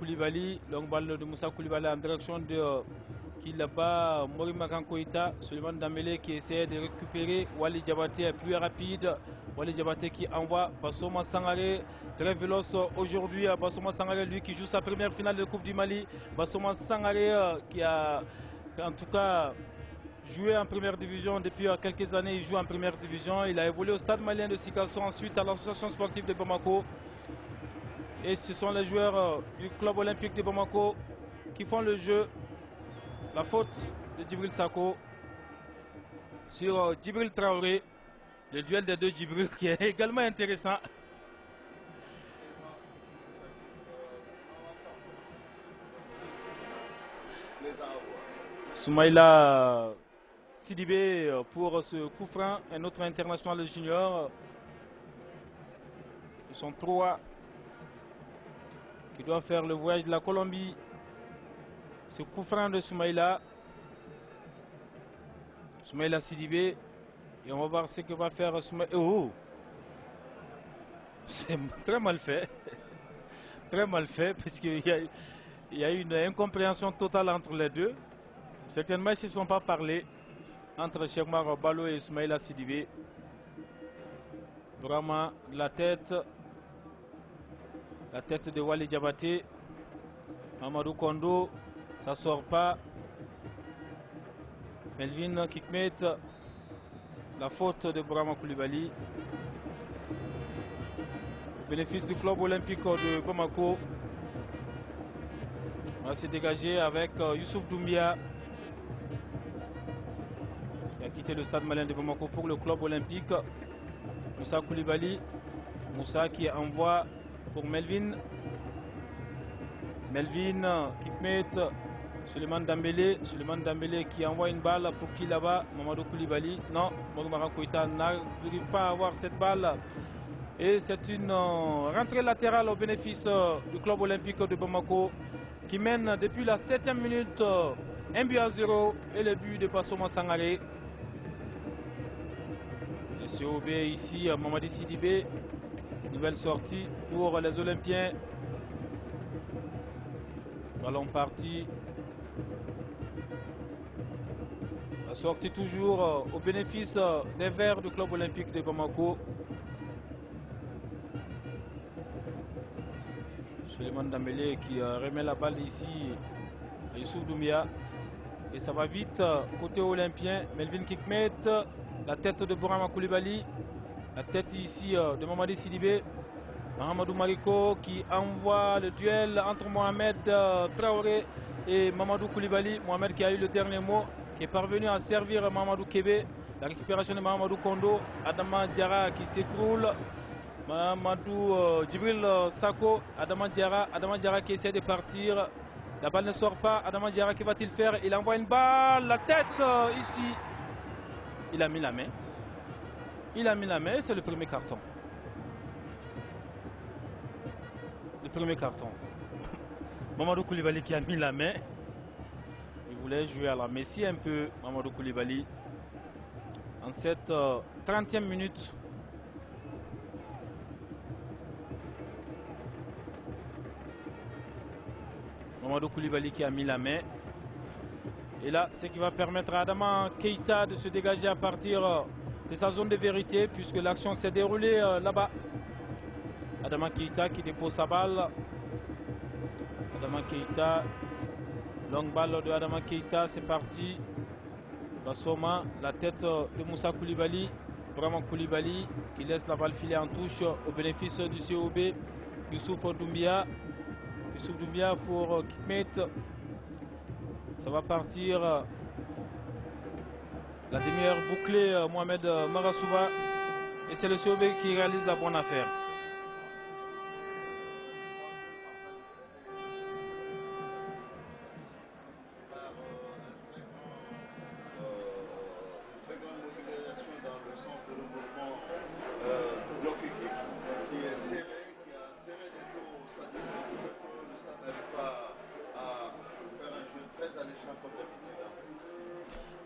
Koulibaly. Longue balle de Moussa Koulibaly en direction de qui là-bas, Morima Kankoïta, Suleiman Dambélé qui essaie de récupérer. Wali Diabaté est plus rapide. Wali Diabaté qui envoie Bassoma Sangaré, très véloce aujourd'hui. Bassoma Sangaré, lui qui joue sa première finale de Coupe du Mali. Bassoma Sangaré qui a en tout cas joué en première division depuis quelques années. Il joue en première division. Il a évolué au stade malien de Sikasso, ensuite à l'association sportive de Bamako. Et ce sont les joueurs du club olympique de Bamako qui font le jeu. La faute de Djibril Sako sur Djibril Traoré. Le duel des deux Djibril qui est également intéressant. Soumaïla Sidibé pour ce coup franc, un autre international junior. Ils sont trois qui doivent faire le voyage de la Colombie. Ce coup franc de Soumaïla Sidibé. Et on va voir ce que va faire Soumaïla. Oh! C'est très mal fait. Très mal fait parce qu'il y a une incompréhension totale entre les deux. Certainement, ils ne se sont pas parlé entre Cheikh Balo et Soumaïla Sidibé. Vraiment, la tête de Wali Diabaté. Mamadou Kondo, ça ne sort pas. Melvin Kikmet, la faute de Brahma Koulibaly. Bénéfice du club olympique de Bamako. On va se dégager avec Youssouf Doumbia qui a quitté le stade malien de Bamako pour le club olympique. Moussa Koulibaly. Moussa qui envoie pour Melvin. Melvin Kikmet. Suleiman Dambélé qui envoie une balle pour qui là-bas? Mamadou Koulibaly. Non, Morima Koïta n'arrive pas à avoir cette balle. Et c'est une rentrée latérale au bénéfice du club olympique de Bamako qui mène depuis la 7e minute 1-0 et le but de Bassoma Sangaré. Le COB ici, Mamadi Sidibé. Nouvelle sortie pour les Olympiens. Ballon parti. La sortie toujours au bénéfice des Verts du club olympique de Bamako. Suleiman Dambélé qui remet la balle ici à Youssouf Doumbia. Et ça va vite côté olympien. Melvin Kikmet, la tête de Brahma Koulibaly. La tête ici de Mamadi Sidibé. Mahamadou Mariko qui envoie le duel entre Mohamed Traoré et Mamadou Koulibaly. Mohamed qui a eu le dernier mot, qui est parvenu à servir Mamadou Kébé. La récupération de Mahamadou Kondo. Adama Diarra qui s'écroule. Mamadou Djibril Sako. Adama Diarra qui essaie de partir. La balle ne sort pas. Adama Diarra, que va-t-il faire? Il envoie une balle. La tête ici. Il a mis la main. C'est le premier carton. Le premier carton. Mamadou Koulibaly qui a mis la main. Il voulait jouer à la Messi un peu, Mamadou Koulibaly. En cette 30e minute. Mamadou Koulibaly qui a mis la main. Et là, ce qui va permettre à Adama Keïta de se dégager à partir de sa zone de vérité, puisque l'action s'est déroulée là-bas. Adama Keïta qui dépose sa balle. Adama Keïta. Longue balle de Adama Keïta, c'est parti. Bassoma, la tête de Moussa Koulibaly. Brahma Koulibaly qui laisse la balle filer en touche au bénéfice du COB. Youssouf Doumbia. Youssouf Doumbia pour Kikmet. Ça va partir. La demi-heure bouclée, Mohamed Marasouba. Et c'est le COB qui réalise la bonne affaire.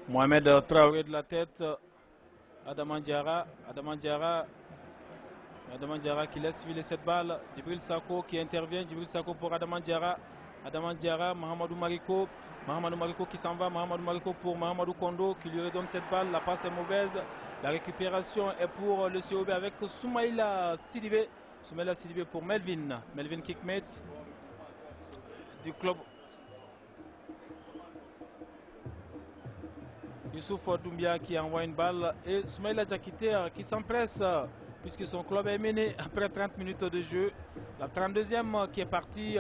Mohamed Traoré de la tête. Adama Diarra Adaman Diarra qui laisse filer cette balle. Djibril Sako qui intervient. Djibril Sako pour Adaman Diarra. Adaman Diarra, Mahamadou Mariko. Mahamadou Mariko qui s'en va. Mahamadou Mariko pour Mahamadou Kondo qui lui redonne cette balle. La passe est mauvaise. La récupération est pour le COB avec Soumaïla Sidibé. Soumaïla Sidibé pour Melvin. Melvin Kikmet du club. Youssouf Doumbia qui envoie une balle et Soumaïla Diakité qui s'empresse puisque son club est mené après 30 minutes de jeu. La 32e qui est partie,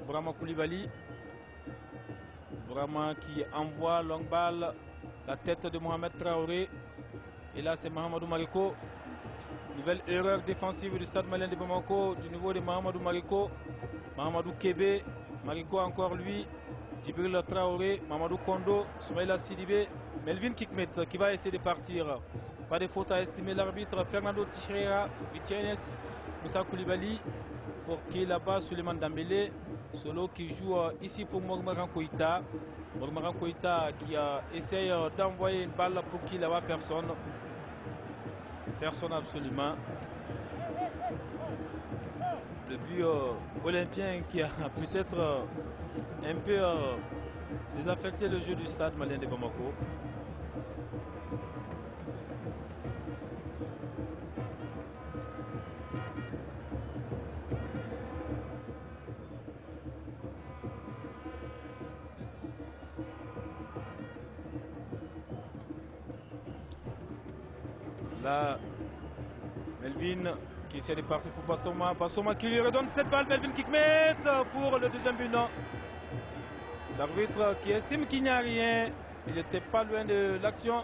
Bourama Koulibaly. Bourama qui envoie longue balle, la tête de Mohamed Traoré. Et là c'est Mahamadou Mariko. Nouvelle erreur défensive du stade malien de Bamako du niveau de Mahamadou Mariko. Mahamadou Kébé, Mariko encore lui. Djibril Traoré, Mamadou Kondo, Soumaïla Sidibé, Melvin Kikmet qui va essayer de partir. Pas de faute à estimer l'arbitre. Fernando Teixeira, Vitienes, Moussa Koulibaly. Pour qui là-bas, Suleiman Dambélé. Solo qui joue ici pour Mormaran Koïta. Mormaran Koïta qui essaye d'envoyer une balle pour qui là-bas, personne. Personne absolument. Le but olympien qui a peut-être un peu désaffecté le jeu du stade malien de Bamako. Là, Melvin qui essaie de partir pour Bassoma. Bassoma qui lui redonne cette balle. Melvin Kikmet pour le deuxième but. Non. L'arbitre qui estime qu'il n'y a rien. Il n'était pas loin de l'action.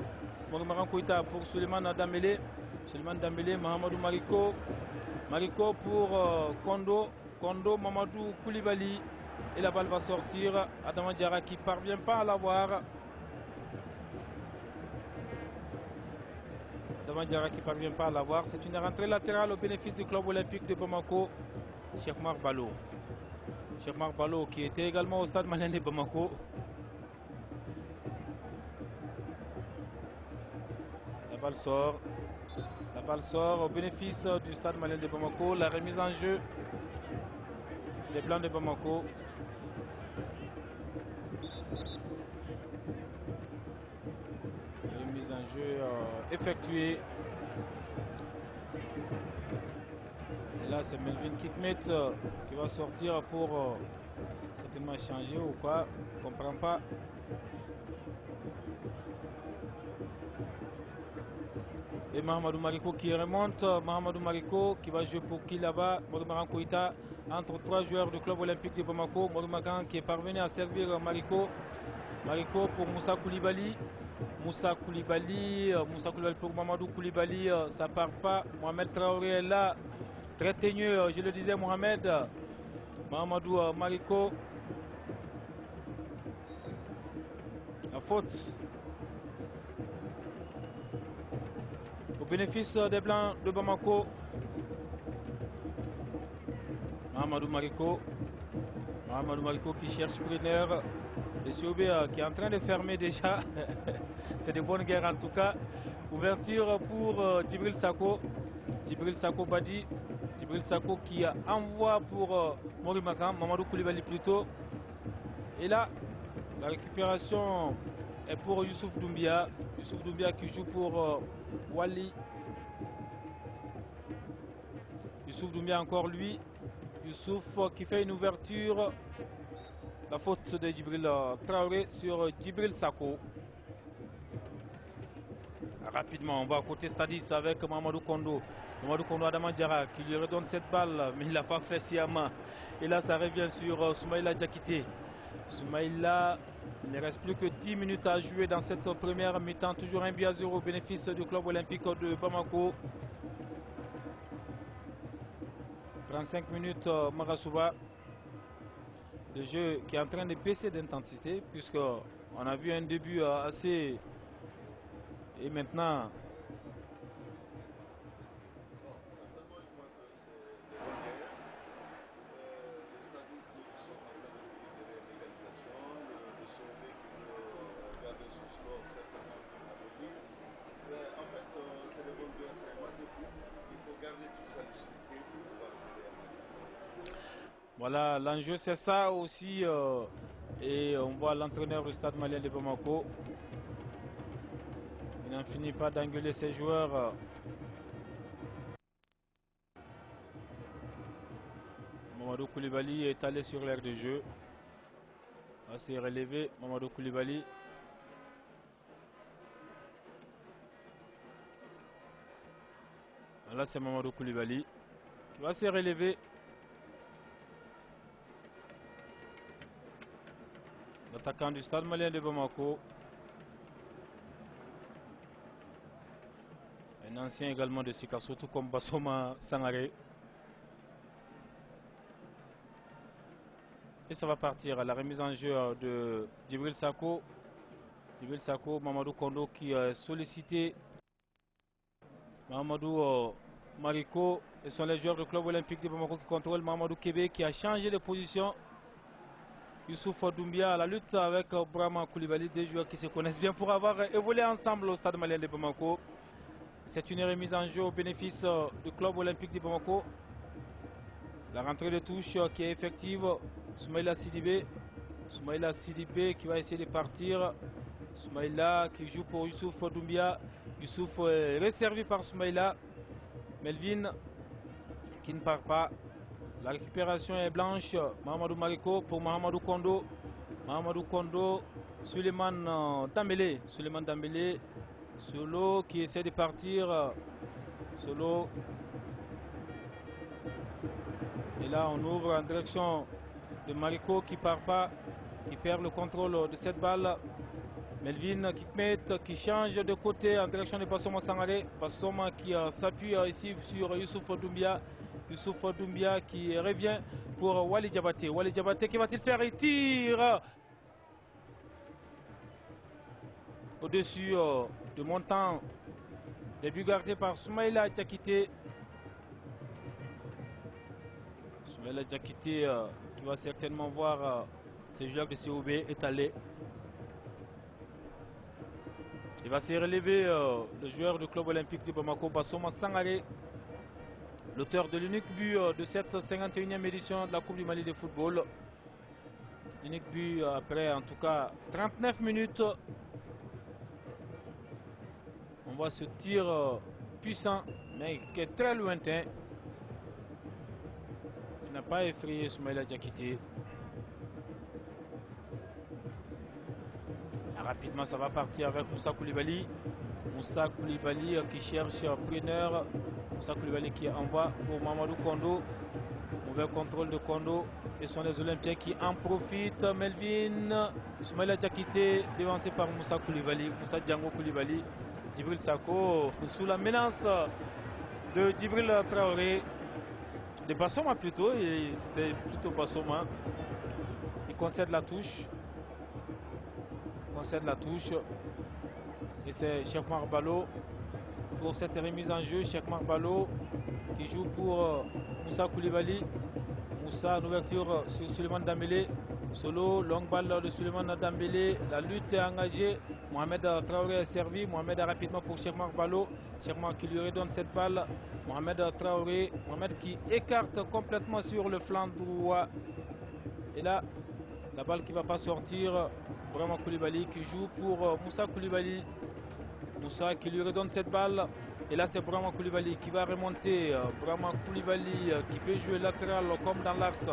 Mormaran Koïta pour Suleiman Dambélé. Suleiman Dambélé, Mahamadou Mariko. Mariko pour Kondo. Kondo, Mamadou Koulibaly. Et la balle va sortir. Adama Diarra qui ne parvient pas à l'avoir. Adama Diarra qui ne parvient pas à l'avoir. C'est une rentrée latérale au bénéfice du club olympique de Bamako. Cheikh Mar Balo. Cheikh Mar Balo qui était également au stade malien de Bamako. La balle sort. La balle sort au bénéfice du stade malien de Bamako. La remise en jeu des Blancs de Bamako. Remise en jeu effectuée. Et là c'est Melvin Kikmet qui va sortir pour certainement changer ou quoi. Je ne comprends pas. Et Mahamadou Mariko qui remonte. Mahamadou Mariko qui va jouer pour qui là-bas. Mormaran Koïta entre trois joueurs du club olympique de Bamako. Mormaran qui est parvenu à servir Mariko. Mariko pour Moussa Koulibaly. Moussa Koulibaly pour Mamadou Koulibaly. Ça part pas. Mohamed Traoré est là. Très teigneux, je le disais Mohamed. Mahamadou Mariko. La faute. Au bénéfice des Blancs de Bamako. Mahamadou Mariko. Mahamadou Mariko qui cherche Brunner. Le COB qui est en train de fermer déjà. C'est de bonnes guerres en tout cas. Ouverture pour Djibril Sako. Djibril Sako Badi. Djibril Sako qui envoie pour Morimakan. Mamadou Koulibaly plutôt. Et là, la récupération est pour Youssouf Doumbia. Youssouf Doumbia qui joue pour Wali. Youssouf Doumbia encore lui. Youssouf qui fait une ouverture. La faute de Djibril Traoré sur Djibril Sako. Rapidement, on va à côté Stadis avec Mamadou Kondo. Mamadou Kondo, Adama Diarra qui lui redonne cette balle, mais il n'a pas fait sciemment. Et là, ça revient sur Soumaïla Diakité. Soumaïla, il ne reste plus que 10 minutes à jouer dans cette première mi-temps. Toujours 1-0 au bénéfice du club olympique de Bamako. 35 minutes, Marasouba. Le jeu qui est en train de baisser d'intensité, puisqu'on a vu un début assez... Et maintenant... Voilà, l'enjeu c'est ça aussi. Et on voit l'entraîneur du Stade Malien de Bamako. Il n'en finit pas d'engueuler ses joueurs. Mamadou Koulibaly est allé sur l'aire de jeu. Là, c'est relevé, Mamadou Koulibaly. Là, c'est Mamadou Koulibaly qui va se relever. L'attaquant du Stade Malien de Bamako. Un ancien également de Sikasso, tout comme Bassoma Sangaré. Et ça va partir à la remise en jeu de Djibril Sako. Djibril Sako, Mamadou Kondo qui est sollicité. Mamadou Mariko, ce sont les joueurs du club olympique de Bamako qui contrôlent. Mamadou Kébé qui a changé de position. Youssouf Doumbia à la lutte avec Brahma Koulibaly, des joueurs qui se connaissent bien pour avoir évolué ensemble au Stade Malien de Bamako. C'est une remise en jeu au bénéfice du club olympique de Bamako. La rentrée de touche qui est effective. Soumaïla Sidibé. Soumaïla Sidibé qui va essayer de partir. Soumaïla qui joue pour Youssouf Doumbia. Youssouf est resservi par Soumaïla. Melvin qui ne part pas. La récupération est blanche. Mahamadou Mariko pour Mahamadou Kondo. Mahamadou Kondo. Suleiman Dambélé. Suleiman Dambélé. Solo qui essaie de partir. Solo. Et là on ouvre en direction de Mariko qui ne part pas. Qui perd le contrôle de cette balle. Melvin Kikmet qui change de côté en direction de Bassoma Sangaré. Bassoma qui s'appuie ici sur Youssouf Doumbia. Youssouf Doumbia qui revient pour Wali Diabaté. Wali Diabaté qui va-t-il faire? Il tire au-dessus de montant. Début gardé par Soumaïla Diakité. Soumaïla Diakité qui va certainement voir ses joueurs de COB étalés. Il va se relever le joueur du club olympique de Bamako, Bassoma Sangaré. L'auteur de l'unique but de cette 51e édition de la Coupe du Mali de football. L'unique but après en tout cas 39 minutes. On voit ce tir puissant mais qui est très lointain. Il n'a pas effrayé Soumaïla Diakité. Rapidement ça va partir avec Moussa Koulibaly. Moussa Koulibaly qui cherche preneur. Moussa Koulibaly qui envoie pour Mamadou Kondo. Mauvais contrôle de Kondo. Et ce sont les Olympiens qui en profitent. Melvin, Soumaïla Diakité devancé par Moussa Koulibaly. Moussa Django Koulibaly. Djibril Sako sous la menace de Djibril Traoré. De Bassoma plutôt. C'était plutôt Bassoma. Il concède la touche. Concède la touche. Et c'est Cheikh Marbalo pour cette remise en jeu. Cheikh Marbalo qui joue pour Moussa Koulibaly. Moussa en ouverture sur Suleiman Dambélé. Solo, longue balle de Suleiman Dambélé. La lutte est engagée. Mohamed Traoré est servi. Mohamed rapidement pour Cheikh Marbalo. Cheikh Mar qui lui redonne cette balle. Mohamed Traoré. Mohamed qui écarte complètement sur le flanc droit. Et là, la balle qui ne va pas sortir. Brahma Koulibaly qui joue pour Moussa Koulibaly. Moussa qui lui redonne cette balle. Et là c'est Brahma Koulibaly qui va remonter. Brahma Koulibaly qui peut jouer latéral comme dans l'axe.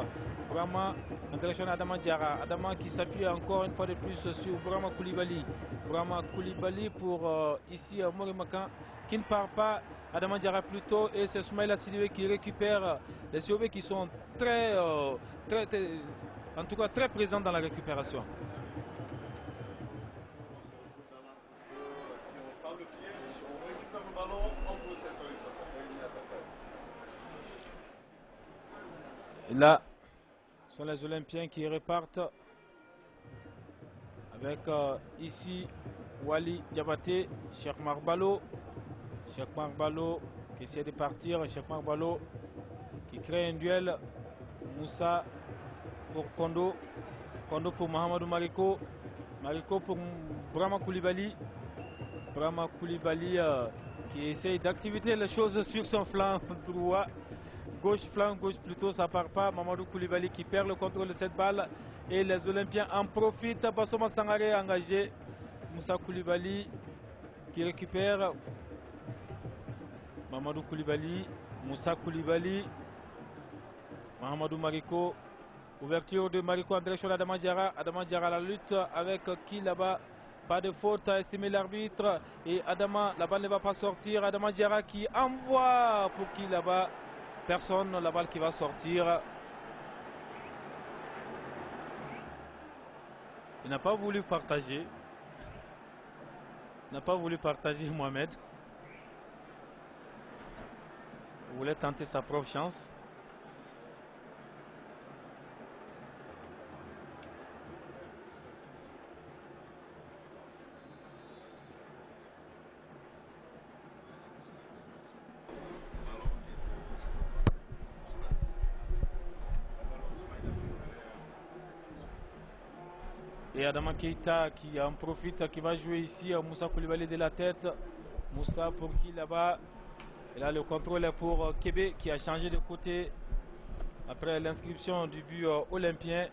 Brahma en direction d'Adama Diarra. Adama qui s'appuie encore une fois de plus sur Brahma Koulibaly. Brahma Koulibaly pour ici Morimakan qui ne part pas. Adama Diarra plutôt. Et c'est Soumaïla Sidibé qui récupère les COB qui sont très en tout cas très présents dans la récupération. Et là, ce sont les Olympiens qui repartent avec ici Wali Diabaté, Cheikh Marbalo. Cheikh Marbalo qui essaie de partir. Cheikh Marbalo qui crée un duel. Moussa pour Kondo. Kondo pour Mahamadou Mariko. Mariko pour Brahma Koulibaly. Brahma Koulibaly qui essaye d'activer les choses sur son flanc droit. Flanc gauche plutôt, ça part pas. Mamadou Koulibaly qui perd le contrôle de cette balle. Et les Olympiens en profitent. Bassoma Sangaré engagé. Moussa Koulibaly qui récupère. Mamadou Koulibaly. Moussa Koulibaly. Mahamadou Mariko. Ouverture de Mariko en direction d'Adama Diarra. Adama Diarra la lutte avec qui là-bas? Pas de faute à estimer l'arbitre. Et Adama, la balle ne va pas sortir. Adama Diarra qui envoie pour qui là-bas? Personne, la balle qui va sortir. Il n'a pas voulu partager. Il n'a pas voulu partager Mohamed. Il voulait tenter sa propre chance. Et Adama Keita qui en profite, qui va jouer ici. Moussa Koulibaly de la tête. Moussa pour qui là-bas? Et là le contrôle est pour Kébé qui a changé de côté après l'inscription du but olympien.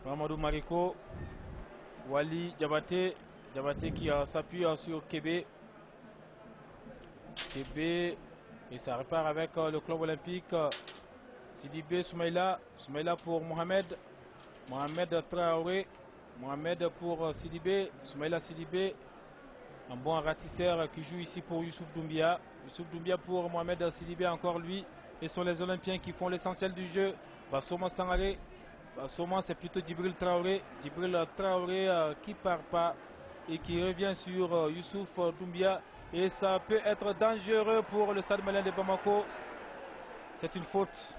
Mamadou Mariko. Wali Diabaté. Diabaté qui s'appuie sur Kébé. Kébé. Et ça repart avec le club olympique. Sidibé Soumaïla. Soumaïla pour Mohamed. Mohamed Traoré. Mohamed pour Sidibé. Soumaïla Sidibé. Un bon ratisseur qui joue ici pour Youssouf Doumbia. Youssouf Doumbia pour Mohamed Sidibé, encore lui. Et ce sont les Olympiens qui font l'essentiel du jeu. Bassoma Sangaré. Bassoma, c'est plutôt Djibril Traoré. Djibril Traoré qui part pas et qui revient sur Youssouf Doumbia. Et ça peut être dangereux pour le Stade Malien de Bamako. C'est une faute.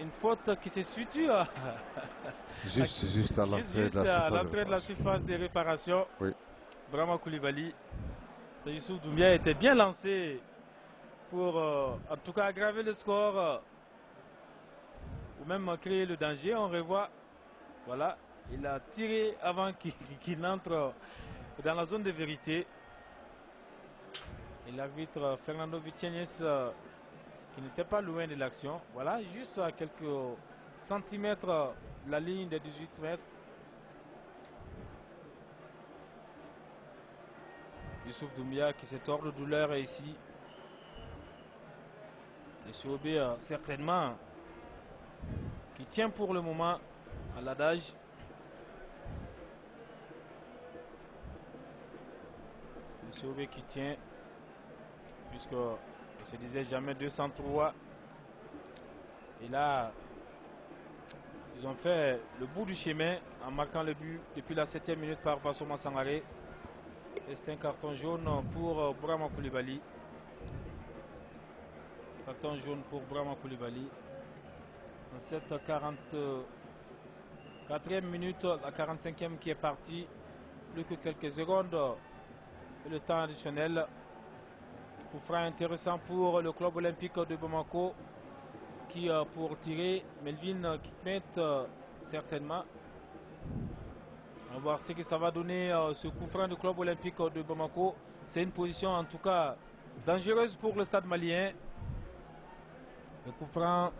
Une faute qui se situe juste à l'entrée de la surface de réparation. Oui. Brahma Koulibaly. Youssouf Doumbia était bien lancé pour en tout cas aggraver le score ou même créer le danger. On revoit, voilà, il a tiré avant qu'il entre dans la zone de vérité. Et l'arbitre Fernando Vicenies qui n'était pas loin de l'action. Voilà, juste à quelques centimètres de la ligne des 18 mètres. Youssouf Doumbia qui se tord de douleur ici. Et Soubé certainement qui tient pour le moment à l'adage. Soubé qui tient puisque on se disait jamais 203. Et là ils ont fait le bout du chemin en marquant le but depuis la 7e minute par Bassoma Sangaré. Et c'est un carton jaune pour Brahma Koulibaly. Carton jaune pour Brahma Koulibaly. En cette 44e minute, la 45e qui est partie. Plus que quelques secondes. Et le temps additionnel. Coup franc intéressant pour le club olympique de Bamako. Qui pour tirer Melvin Kikmet certainement. On va voir ce que ça va donner ce coup franc du club olympique de Bamako. C'est une position en tout cas dangereuse pour le stade malien. Le coup franc,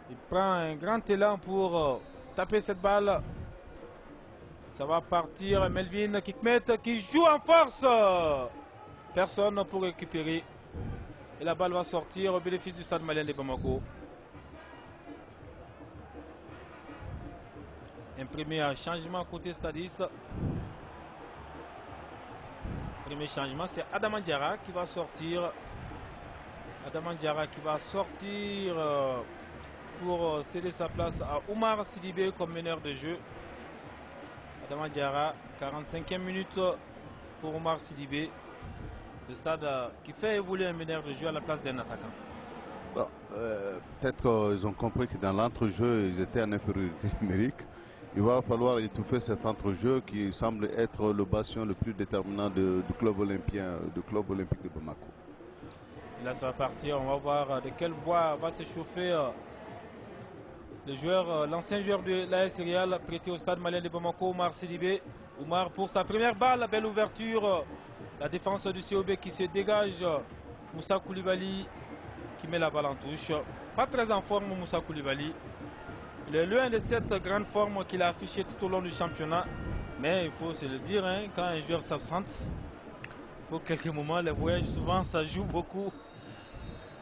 il prend un grand élan pour taper cette balle. Ça va partir. Melvin Kikmet qui joue en force. Personne pour récupérer. Et la balle va sortir au bénéfice du stade malien de Bamako. Un premier changement côté stadiste. Premier changement, c'est Adama Diarra qui va sortir. Adama Diarra qui va sortir pour céder sa place à Oumar Sidibé comme meneur de jeu. Adama Diarra, 45e minute pour Oumar Sidibé. Le stade qui fait évoluer un meneur de jeu à la place d'un attaquant. Peut-être qu'ils ont compris que dans l'entrejeu, ils étaient en infériorité numérique. Il va falloir étouffer cet entrejeu qui semble être le bastion le plus déterminant du club olympien, du club olympique de Bamako. Là, ça va partir. On va voir de quel bois va se chauffer l'ancien joueur de l'AS Real, prêté au stade malien de Bamako, Oumar Sidibé. Oumar pour sa première balle, belle ouverture. La défense du COB qui se dégage. Moussa Koulibaly qui met la balle en touche. Pas très en forme Moussa Koulibaly. Il est loin de cette grande forme qu'il a affichée tout au long du championnat. Mais il faut se le dire, hein, quand un joueur s'absente, pour quelques moments, les voyages souvent ça joue beaucoup.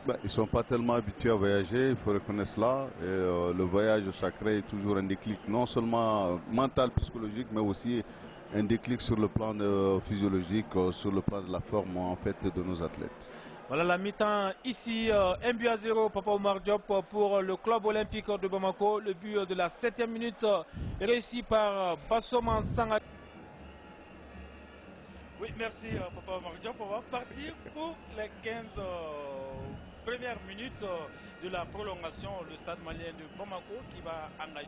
Ben, ils ne sont pas tellement habitués à voyager, il faut reconnaître cela. Et, le voyage sacré est toujours un déclic non seulement mental, psychologique, mais aussi un déclic sur le plan physiologique, sur le plan de la forme en fait, de nos athlètes. Voilà la mi-temps ici, 1-0, Papa Oumar Diop pour le club olympique de Bamako. Le but de la 7e minute réussi par Bassoman Sangare. Oui, merci Papa Oumar Diop. On va partir pour les 15 premières minutes de la prolongation. Le stade malien de Bamako qui va engager.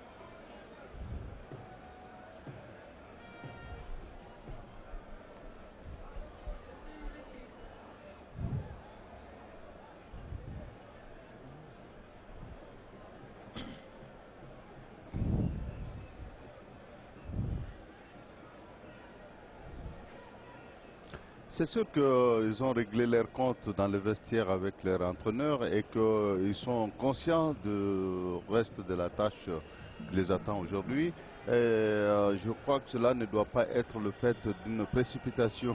C'est sûr qu'ils ont réglé leurs comptes dans le vestiaire avec leur entraîneur et qu'ils sont conscients du reste de la tâche qui les attend aujourd'hui. Je crois que cela ne doit pas être le fait d'une précipitation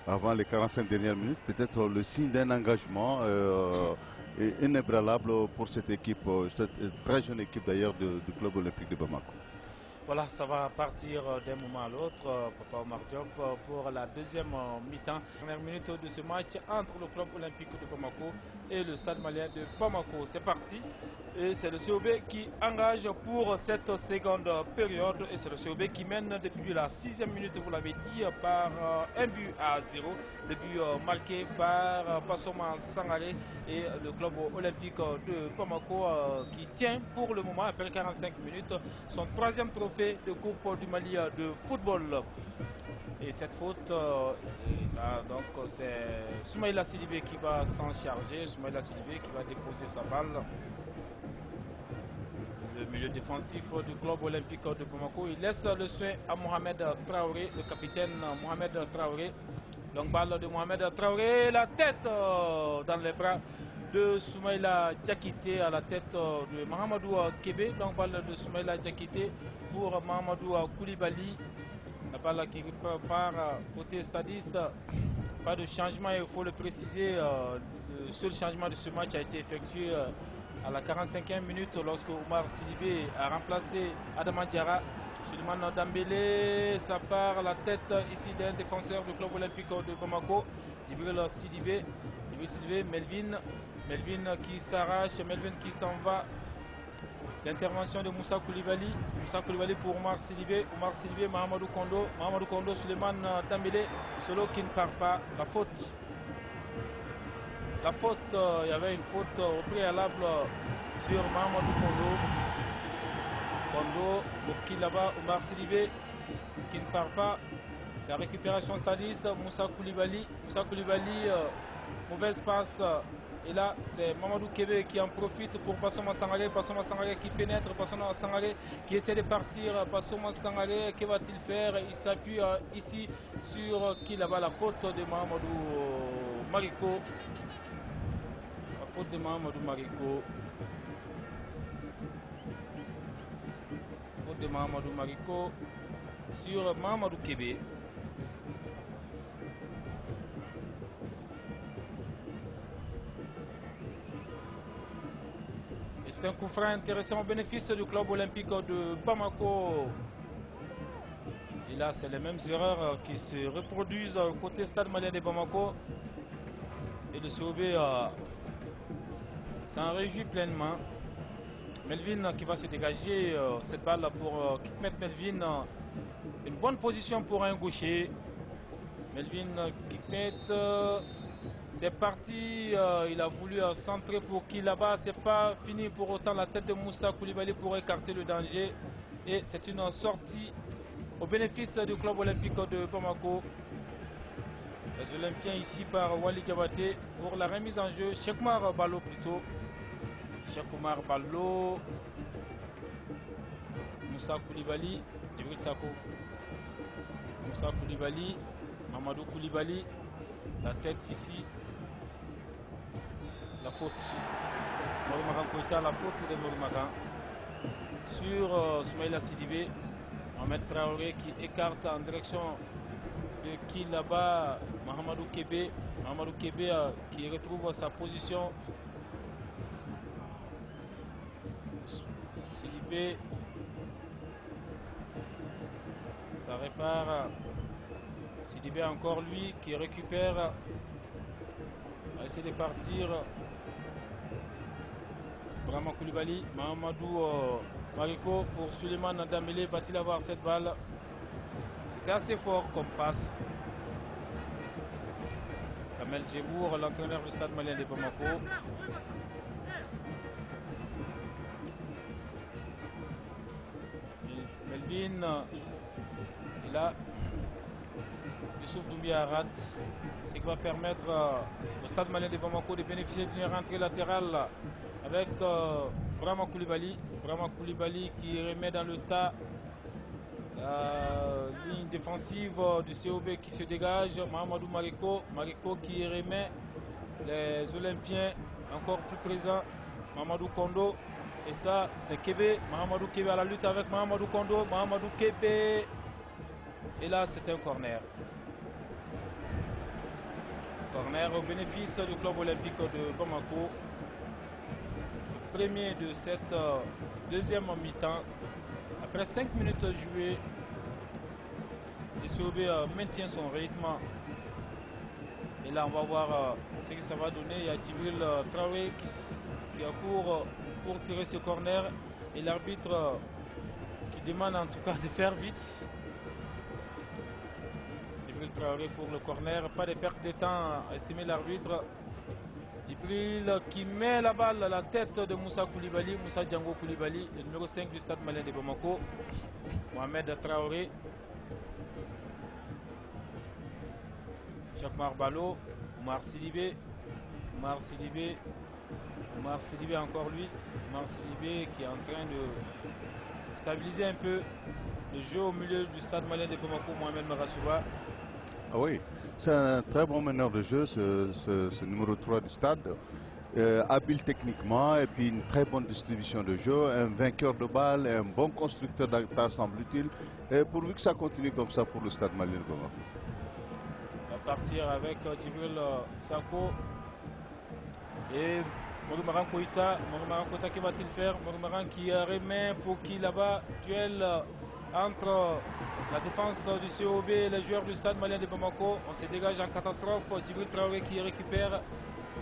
avant les 45 dernières minutes, peut-être le signe d'un engagement inébranlable pour cette équipe, cette très jeune équipe d'ailleurs du club olympique de Bamako. Voilà, ça va partir d'un moment à l'autre, Papa Oumar Diop, pour la deuxième mi-temps. Première minute de ce match entre le club olympique de Bamako et le stade malien de Bamako. C'est parti et c'est le COB qui engage pour cette seconde période. Et c'est le COB qui mène depuis la 6e minute, vous l'avez dit, par 1-0. Le but marqué par Bassoman Sangare et le club olympique de Bamako qui tient pour le moment, après 45 minutes, son 3e trophée de Coupe du Mali de football. Et cette faute, donc c'est Soumaïla Sidibé qui va s'en charger. Soumaïla Sidibé qui va déposer sa balle. Le milieu défensif du club olympique de Bamako. Il laisse le soin à Mohamed Traoré, le capitaine Mohamed Traoré. Donc balle de Mohamed Traoré, la tête dans les bras de Soumaïla Diakité, à la tête de Mahamadou Kébé. Donc balle de Soumaïla Diakité pour Mahamadou Koulibaly. La balle qui part côté stadiste. Pas de changement, il faut le préciser. Le seul changement de ce match a été effectué à la 45e minute lorsque Oumar Sidibé a remplacé Adama Diarra. Suleiman Dambélé, ça part à la tête ici d'un défenseur du club olympique de Bamako. Djibril Sidibé, Melvin qui s'arrache, Melvin qui s'en va. L'intervention de Moussa Koulibaly. Moussa Koulibaly pour Oumar Sidibé. Oumar Sidibé, Mahamadou Kondo. Mahamadou Kondo, Suleiman Dambélé. Solo qui ne part pas. La faute. La faute, il y avait une faute au préalable sur Mahamadou Kondo. Kondo, qui là-bas, Oumar Sidibé qui ne part pas. La récupération stadiste, Moussa Koulibaly. Moussa Koulibaly, mauvaise passe. Et là, c'est Mamadou Kébé qui en profite pour Bassoman Sangare. Bassoman Sangare qui pénètre. Bassoman Sangare qui essaie de partir. Bassoman Sangare, que va-t-il faire? Il s'appuie ici sur qui là-bas, la faute de Mahamadou Mariko. La faute de Mahamadou Mariko. Faute de Mahamadou Mariko sur Mahamadou Kébé. C'est un coup franc intéressant au bénéfice du club olympique de Bamako. Et là, c'est les mêmes erreurs qui se reproduisent côté stade malien de Bamako. Et le COB s'en réjouit pleinement. Melvin qui va se dégager cette balle pour mettre Melvin. Une bonne position pour un gaucher. Melvin Kikmet. C'est parti, il a voulu centrer pour qui là-bas, c'est pas fini pour autant. La tête de Moussa Koulibaly pour écarter le danger. Et c'est une sortie au bénéfice du club olympique de Bamako. Les Olympiens ici par Wali Diabaté pour la remise en jeu. Chekmar Balo plutôt. Cheikh Omar Ballo. Moussa Koulibaly. Djibril Sako. Moussa Koulibaly. Mamadou Koulibaly. La tête ici. La faute. Morimaran Koïta, la faute de Morimaran. Sur Soumaïla Sidibé. Mohamed Traoré qui écarte en direction de qui là-bas, Mahamadou Kébé. Mahamadou Kébé qui retrouve sa position. Sidibé. Ça répare. Sidibé encore lui qui récupère. Va essayer de partir. Brahma Koulibaly. Mahamadou Mariko pour Suleiman Dambélé. Va-t-il avoir cette balle? C'était assez fort comme passe. Kamel Djebour, l'entraîneur du Stade malien de Bamako. Melvin est là. Youssouf Doumbia rate. Ce qui va permettre au Stade malien de Bamako de bénéficier d'une rentrée latérale avec Brahma Koulibaly. Brahma Koulibaly qui remet dans le tas la ligne défensive du COB qui se dégage. Mahamadou Mariko. Mariko qui remet les Olympiens encore plus présents. Mahamadou Kondo. Et ça, c'est Kébé. Mahamadou Kébé à la lutte avec Mahamadou Kondo. Mahamadou Kébé. Et là, c'est un corner. Corner au bénéfice du club olympique de Bamako. Premier de cette deuxième mi-temps. Après 5 minutes jouées, le COB maintient son rythme. Et là, on va voir ce que ça va donner. Il y a Djibril Traoré qui accourt pour tirer ce corner. Et l'arbitre qui demande en tout cas de faire vite. Djibril Traoré pour le corner. Pas de perte de temps à estimer l'arbitre. Djibril qui met la balle à la tête de Moussa Koulibaly, Moussa Django Koulibaly, le numéro 5 du Stade malien de Bamako. Mohamed Traoré. Cheikh Marbalo, Omar Sidibé. Omar Sidibé. Omar Sidibé encore lui. Omar Sidibé qui est en train de stabiliser un peu le jeu au milieu du Stade malien de Bamako, Mohamed Marasouba. Ah oui, c'est un très bon meneur de jeu, ce numéro 3 du Stade. Habile techniquement et puis une très bonne distribution de jeu, un vainqueur de balle, un bon constructeur d'attaque semble-t-il. Et pourvu que ça continue comme ça pour le Stade malien de Bamako. On va partir avec Djibril Sako et Morimaran Koïta. Morimaran Koïta, que va-t-il faire? Morimaran qui remet pour qui là-bas? Duel entre la défense du COB et les joueurs du Stade malien de Bamako. On se dégage en catastrophe. Djibril Traoré qui récupère.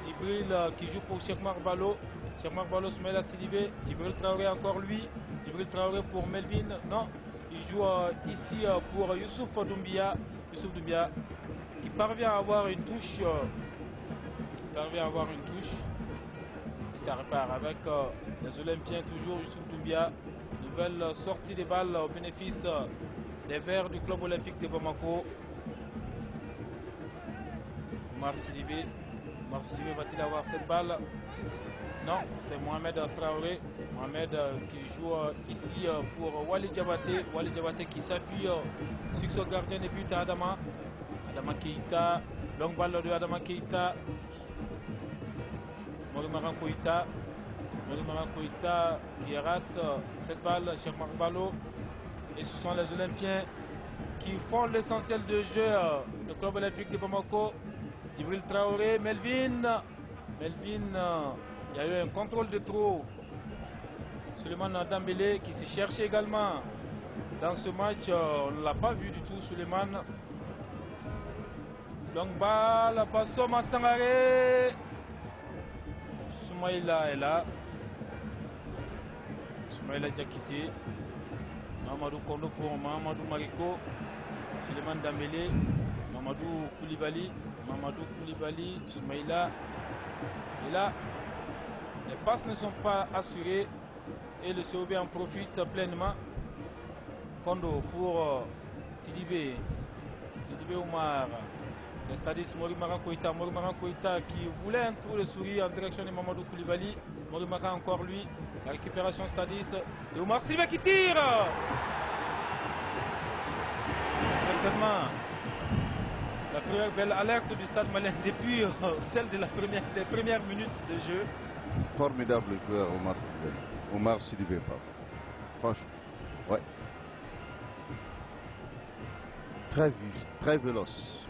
Djibril qui joue pour Cheikh Marbalo. Cheikh Marbalo, Soumaïla Sidibé. Djibril Traoré encore lui. Djibril Traoré pour Melvin. Non, il joue ici pour Youssouf Doumbia. Youssouf Doumbia qui parvient à avoir une touche. Et ça repart avec les Olympiens toujours. Youssouf Doumbia. Nouvelle sortie de balles au bénéfice des Verts du club olympique de Bamako. Omar Sidibé. Omar Sidibé va-t-il avoir cette balle? Non, c'est Mohamed Traoré. Mohamed qui joue ici pour Wali Diabaté. Wali Diabaté qui s'appuie sur son gardien de but, Adama. Adama Keïta. Longue balle de Adama Keïta. Morimaran Koïta. Morimaran Koïta qui rate cette balle, Cheikh Marbalo. Et ce sont les Olympiens qui font l'essentiel de jeu. Le club olympique de Bamako. Djibril Traoré, Melvin. Melvin, il y a eu un contrôle de trop. Suleiman Dambélé qui se cherche également dans ce match. On ne l'a pas vu du tout, Suleiman. Longue balle, Bassoma Sangaré. Soumaïla est là. Soumaïla déjà quitté. Mahamadou Kondo pour Mahamadou Mariko. Suleiman Dambélé. Mahamadou Koulibaly. Mahamadou Koulibaly. Soumaïla. Et là, les passes ne sont pas assurées. Et le COB en profite pleinement. Kondo pour Sidibé. Sidibé Omar. L'estadiste Morimaran Koïta. Morimaran Koïta qui voulait un trou de souris en direction de Mahamadou Koulibaly. Morimara encore lui. La récupération Stadis. Et Omar Silva qui tire. Certainement la première belle alerte du Stade Malien depuis celle de des premières minutes de jeu. Formidable joueur Omar Sidibé. Franchement, ouais. Très vif, très véloce.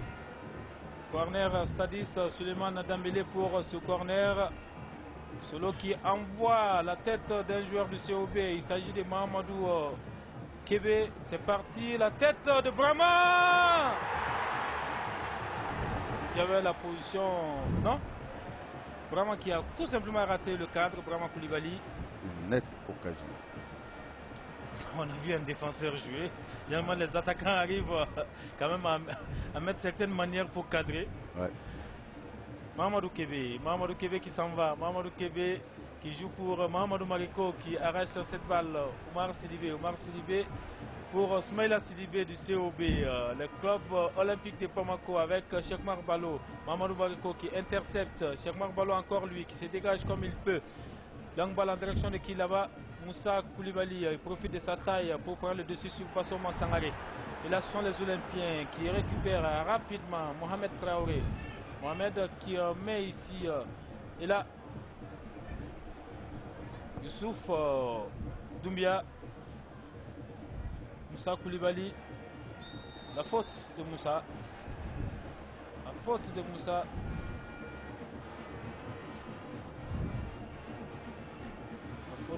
Corner Stadis, Suleiman Dambélé pour ce corner. Solo qui envoie la tête d'un joueur du COB. Il s'agit de Mahamadou Kébé. C'est parti, la tête de Brahma. Il y avait la position, non? Brahma qui a tout simplement raté le cadre, Brahma Koulibaly. Une nette occasion. On a vu un défenseur jouer. Généralement, les attaquants arrivent quand même à mettre certaines manières pour cadrer. Ouais. Mahamadou Kébé qui s'en va. Mahamadou Kébé qui joue pour Mahamadou Mariko qui arrache cette balle. Omar Sidibé pour Soumaïla Sidibé du COB. Le club olympique de Bamako avec Cheikh Marbalo. Mahamadou Mariko qui intercepte. Cheikh Marbalo encore lui qui se dégage comme il peut. Longue balle en direction de qui là-bas? Moussa Koulibaly, il profite de sa taille pour prendre le dessus sur Bassoma Sangaré. Et là, ce sont les Olympiens qui récupèrent rapidement Mohamed Traoré. Mohamed qui met ici. Et là, Youssouf Doumbia. Moussa Koulibaly. La faute de Moussa. La faute de Moussa.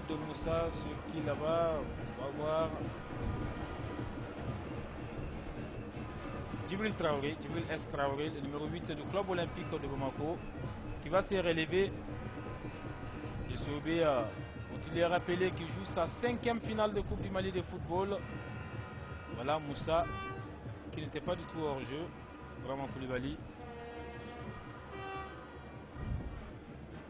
De Moussa, sur qui là-bas, on va voir Djibril S. Traoré, le numéro 8 du club olympique de Bamako, qui va se relever. Le COB, faut-il les rappeler, qui joue sa 5e finale de Coupe du Mali de football. Voilà Moussa, qui n'était pas du tout hors jeu, vraiment Koulibaly.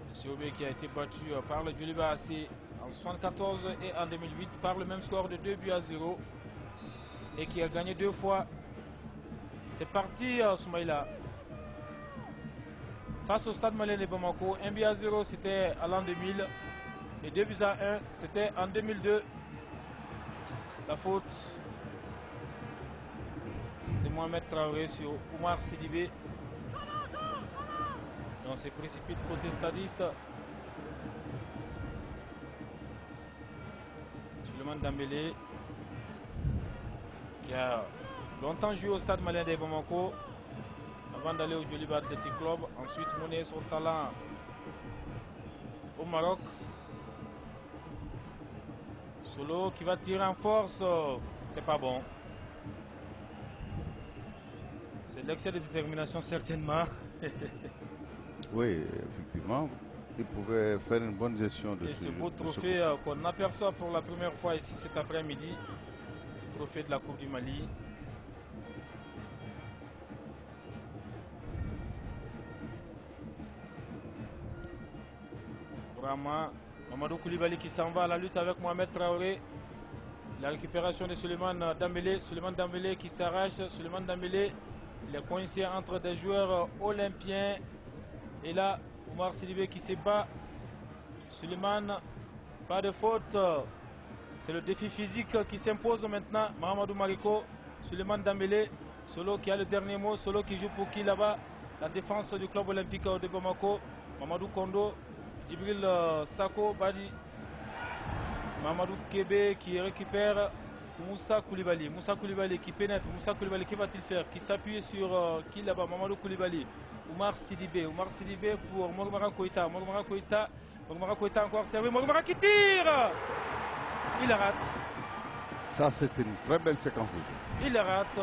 Le COB qui a été battu par le Djoliba AC en 1974 et en 2008 par le même score de 2-0 et qui a gagné 2 fois. C'est parti Soumaïla. Face au Stade Malien de Bamako, 1-0 c'était à l'an 2000 et 2-1 c'était en 2002. La faute de Mohamed Traoré sur Omar Sidibé. Et on se précipite côté stadiste. Suleiman Dambélé qui a longtemps joué au Stade Malien de Bamako avant d'aller au Djoliba Athletic Club. Ensuite monnaie son talent au Maroc. Solo qui va tirer en force, c'est pas bon. C'est de l'excès de détermination certainement. Oui, effectivement. Il pouvait faire une bonne gestion de ce beau trophée qu'on aperçoit pour la première fois ici cet après-midi. Ce trophée de la Coupe du Mali. Vraiment, Mamadou Koulibaly qui s'en va à la lutte avec Mohamed Traoré. La récupération de Suleiman Dambélé. Suleiman Dambélé qui s'arrache. Suleiman Dambélé, il est coincé entre des joueurs olympiens. Et là, Omar Sidibé qui se bat. Suleiman, pas de faute. C'est le défi physique qui s'impose maintenant. Mahamadou Mariko, Suleiman Dambélé, Solo qui a le dernier mot. Solo qui joue pour qui là-bas? La défense du club olympique de Bamako. Mamadou Kondo, Djibril Sako, Badi. Mahamadou Kébé qui récupère Moussa Koulibaly. Moussa Koulibaly qui pénètre. Moussa Koulibaly, que va-t-il faire? Qui s'appuie sur qui là-bas? Mamadou Koulibaly. Omar Sidibé. Omar Sidibé pour Mormara Koïta. Mormara Koïta encore servi. Mormara qui tire. Il la rate. Ça, c'était une très belle séquence de jeu. Il la rate.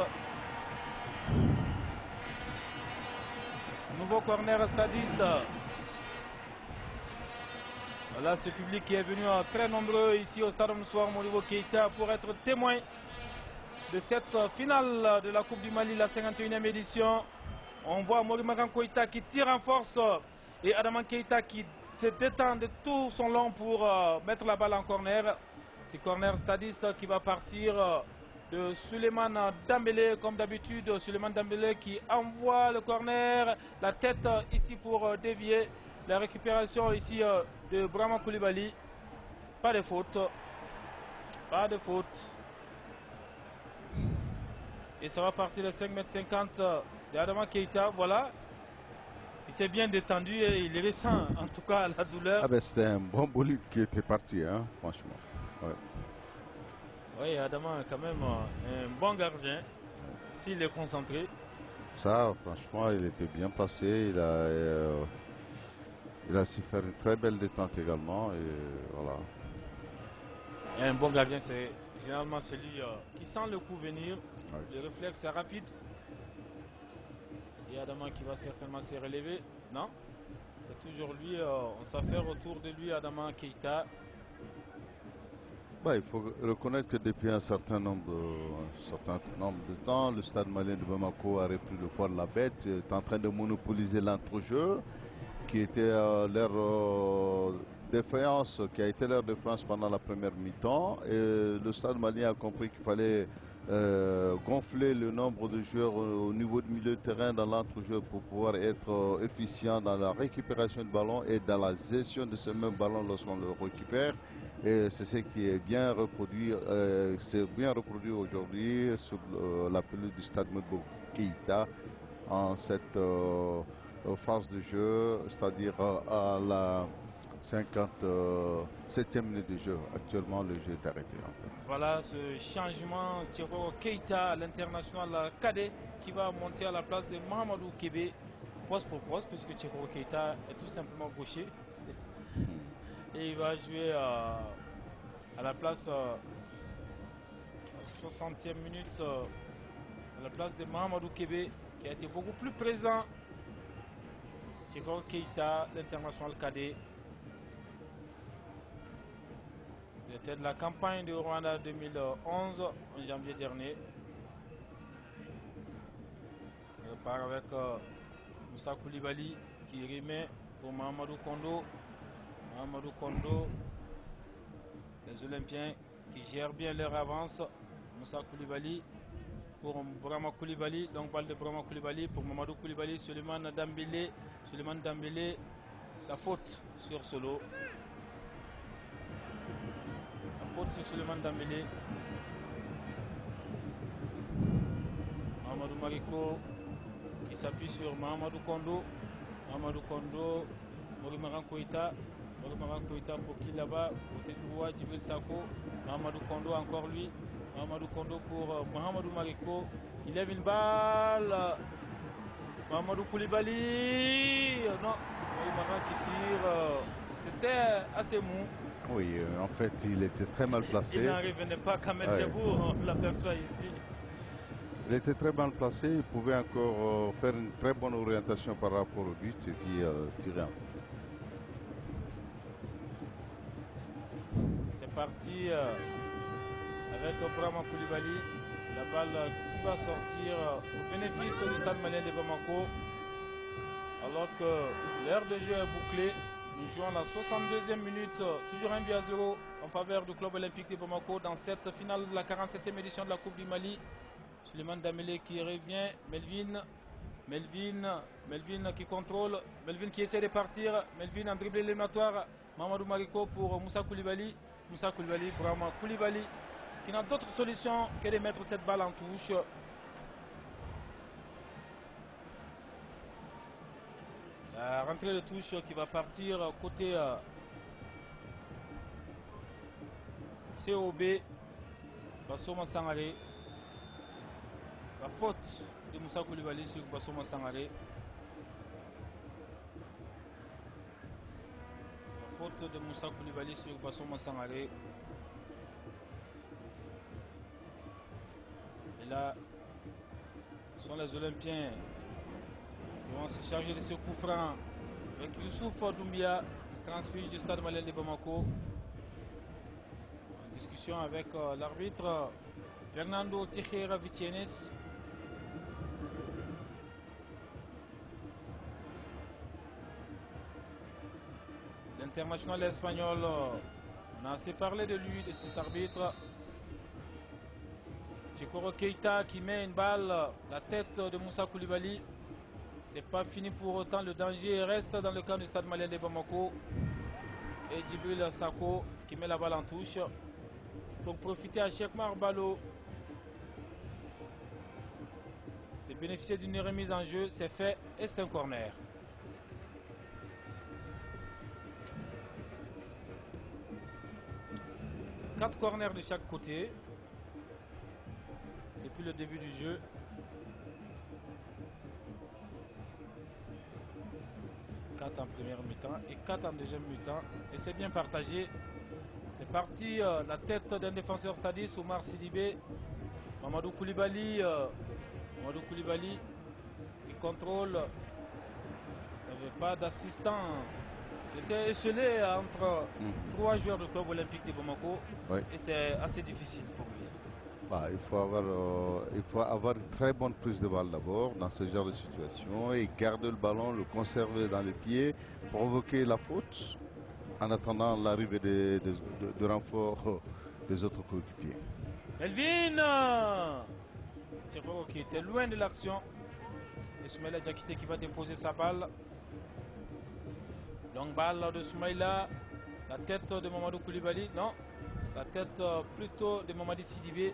Nouveau corner stadiste. Voilà ce public qui est venu très nombreux ici au stade Moussouar Modibo Keïta pour être témoin de cette finale de la Coupe du Mali, la 51e édition. On voit Mormara Koïta qui tire en force et Adaman Keïta qui se détend de tout son long pour mettre la balle en corner. C'est corner stadiste qui va partir de Suleiman Dambélé comme d'habitude. Suleiman Dambélé qui envoie le corner, la tête ici pour dévier. La récupération ici de Brahma Koulibaly. Pas de faute. Pas de faute. Et ça va partir de 5,50 m de Adama Keita. Voilà. Il s'est bien détendu et il ressent en tout cas la douleur. Ah ben c'était un bon bolide qui était parti, hein, franchement. Ouais. Oui, Adama est quand même un bon gardien. S'il est concentré. Ça, franchement, il était bien placé. Il a su faire une très belle détente également. Et voilà. Et un bon gardien, c'est généralement celui qui sent le coup venir. Ouais. Le réflexe est rapide. Et Adama qui va certainement se relever. Non. C'est toujours lui. On s'affaire autour de lui, Adama Keita. Bah, il faut reconnaître que depuis un certain nombre de temps, le Stade malien de Bamako a repris le poids de la bête, est en train de monopoliser l'entrejeu, qui était leur défaillance, qui a été leur défense pendant la première mi-temps. Et le Stade malien a compris qu'il fallait gonfler le nombre de joueurs au niveau du milieu de terrain dans l'entrejeu pour pouvoir être efficient dans la récupération du ballon et dans la gestion de ce même ballon lorsqu'on le récupère. Et c'est ce qui est bien reproduit, aujourd'hui sur la pelouse du Stade Modibo Keïta en cette phase de jeu, c'est-à-dire à la 57e minute de jeu. Actuellement, le jeu est arrêté. En fait. Voilà ce changement. Thierry Keita, l'international cadet, qui va monter à la place de Mahamadou Kébé, poste pour poste, puisque Thierry Keita est tout simplement gaucher. Et il va jouer à la place, 60e minute, à la place de Mahamadou Kébé, qui a été beaucoup plus présent. Thierry Keita, l'international cadet. Il était de la campagne de Rwanda 2011, en janvier dernier. Il part avec Moussa Koulibaly qui remet pour Mahamadou Kondo. Mahamadou Kondo, les Olympiens qui gèrent bien leur avance. Moussa Koulibaly pour Brahma Koulibaly, donc balle de Brahma Koulibaly pour Mamadou Koulibaly, Suleiman Dembélé, la faute sur Solo. La faute sur Suleiman Dembélé. Mahamadou Mariko qui s'appuie sur Mahamadou Kondo. Mahamadou Kondo, Morimaran Koïta. Morimaran Koïta pour qui là-bas? Côté droit, Djibril Sako. Mahamadou Kondo, encore lui. Mahamadou Kondo pour Mahamadou Mariko. Il lève une balle. Mahamadou Koulibaly. Non, Morimaran qui tire. C'était assez mou. Oui, en fait, il était très mal placé. Il n'en revenait pas. Kamel Djabour, on l'aperçoit ici. Il était très mal placé, il pouvait encore faire une très bonne orientation par rapport au but et puis tirer en fait. C'est parti avec Brahma Koulibaly. La balle qui va sortir au bénéfice du Stade malien de Bamako. Alors que l'heure de jeu est bouclée. Nous jouons la 62e minute, toujours 1-0 en faveur du club olympique de Bamako dans cette finale de la 47e édition de la Coupe du Mali. Suleiman Dembélé qui revient, Melvin qui contrôle, Melvin qui essaie de partir, Melvin en dribble éliminatoire, Mahamadou Mariko pour Moussa Koulibaly, Brahma Koulibaly qui n'a d'autre solution que de mettre cette balle en touche. La rentrée de touche qui va partir côté COB, Bassoma Sangaré. La faute de Moussa Koulibaly sur Bassoma Sangaré. La faute de Moussa Koulibaly sur Bassoma Sangaré. Et là, ce sont les Olympiens qui vont se charger de ce coup franc avec Youssouf Doumbia, transfuge du Stade malien de Bamako. En discussion avec l'arbitre Fernando Tejera Vicienes. L'international espagnol, on a assez parlé de lui, de cet arbitre. Thierry Keita qui met une balle, la tête de Moussa Koulibaly. C'est pas fini pour autant, le danger reste dans le camp du Stade Malien de Bamako. Et Djibril Sako qui met la balle en touche pour profiter à Cheikh Marbalo de bénéficier d'une remise en jeu. C'est fait et c'est un corner. Quatre corners de chaque côté depuis le début du jeu. En première mi-temps et 4 en deuxième mi-temps, et c'est bien partagé. C'est parti, la tête d'un défenseur stadiste, Oumar Sidibé. Mamadou Koulibaly qui contrôle, il n'y avait pas d'assistant, il était esselé entre trois joueurs du club olympique de Bamako, et c'est assez difficile pour lui. Il faut avoir une très bonne prise de balle d'abord dans ce genre de situation et garder le ballon, le conserver dans les pieds, provoquer la faute en attendant l'arrivée de renfort des autres coéquipiers. Melvin qui était loin de l'action. Et Soumaïla Diakité qui va déposer sa balle. Longue balle de Soumaïla. La tête de Mamadou Koulibaly. Non, la tête plutôt de Mamadi Sidibé.